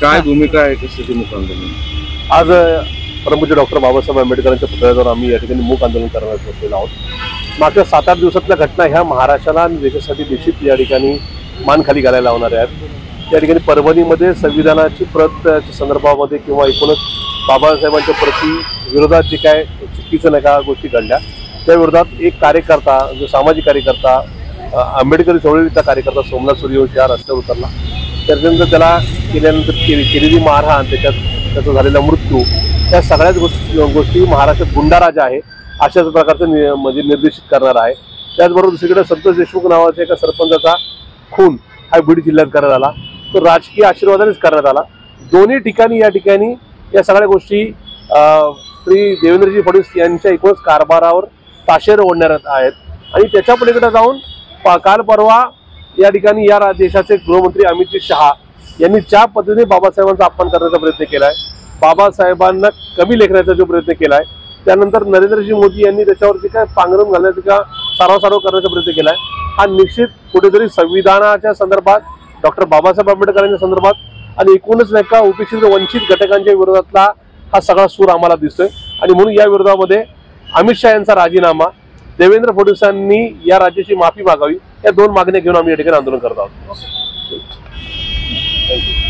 काय भूमिका आहे कशाची मूक आंदोलन? आज परमपूज्य डॉक्टर बाबासाहेब आंबेडकरांच्या पुतळ्यावर आम्ही या ठिकाणी मूक आंदोलन करण्यास बसलेलो आहोत। मागच्या 7-8 दिवसातल्या घटना ह्या महाराष्ट्राला आणि देशासाठी निश्चित या ठिकाणी मान खाली घालायला लावणाऱ्या आहेत। त्या ठिकाणी परभणीमध्ये संविधानाची प्रत संदर्भामध्ये किंवा एकूणच बाबासाहेबांच्या प्रति विरोधात जे काय चुकीचं नका गोष्टी घडल्या त्या विरोधात एक कार्यकर्ता जो सामाजिक कार्यकर्ता आंबेडकरी चळवळीचा कार्यकर्ता सोमनाथ सूर्यवंशी हा रस्त्यावर उतरला। त्यानंतर त्याला केल्यानंतर केलेली मारहाण त्याचा झालेला मृत्यू त्या सगळ्याच गोष्टी महाराष्ट्रात गुंडाराज आहे अशाच प्रकारचं म्हणजे निर्देशित करणार आहे। त्याचबरोबर दुसरीकडे संतोष देशमुख नावाच्या एका सरपंचाचा खून हा बीड जिल्ह्यात करण्यात आला, तो राजकीय आशीर्वादानेच करण्यात आला। दोन्ही ठिकाणी या सगळ्या गोष्टी श्री देवेंद्रजी फडणवीस यांच्या एकूणच कारभारावर ताशेर ओढण्यात आहेत। आणि त्याच्या पलीकडे जाऊन काल परवा या ठिकाणी या देशाचे गृहमंत्री अमित शहा यांनी ज्या पद्धतीने बाबासाहेबांचा अपमान करण्याचा प्रयत्न केलाय, बाबासाहेबांना कमी लेखण्याचा जो प्रयत्न केलाय, त्यानंतर नरेंद्रजी मोदी यांनी त्याच्यावरती काय पांघरून घालण्याचा किंवा सारवासारव करण्याचा प्रयत्न केलाय, हा निश्चित कुठेतरी संविधानाच्या संदर्भात डॉक्टर बाबासाहेब आंबेडकरांच्या संदर्भात आणि एकूणच नाही का उपेक्षित वंचित घटकांच्या विरोधातला हा सगळा सूर आम्हाला दिसतोय। आणि म्हणून या विरोधामध्ये अमित शहा यांचा राजीनामा, देवेंद्र फडणवीसांनी या राज्याची माफी मागावी, या दोन मागण्या घेऊन आम्ही या ठिकाणी आंदोलन करत आहोत। थँक्यू।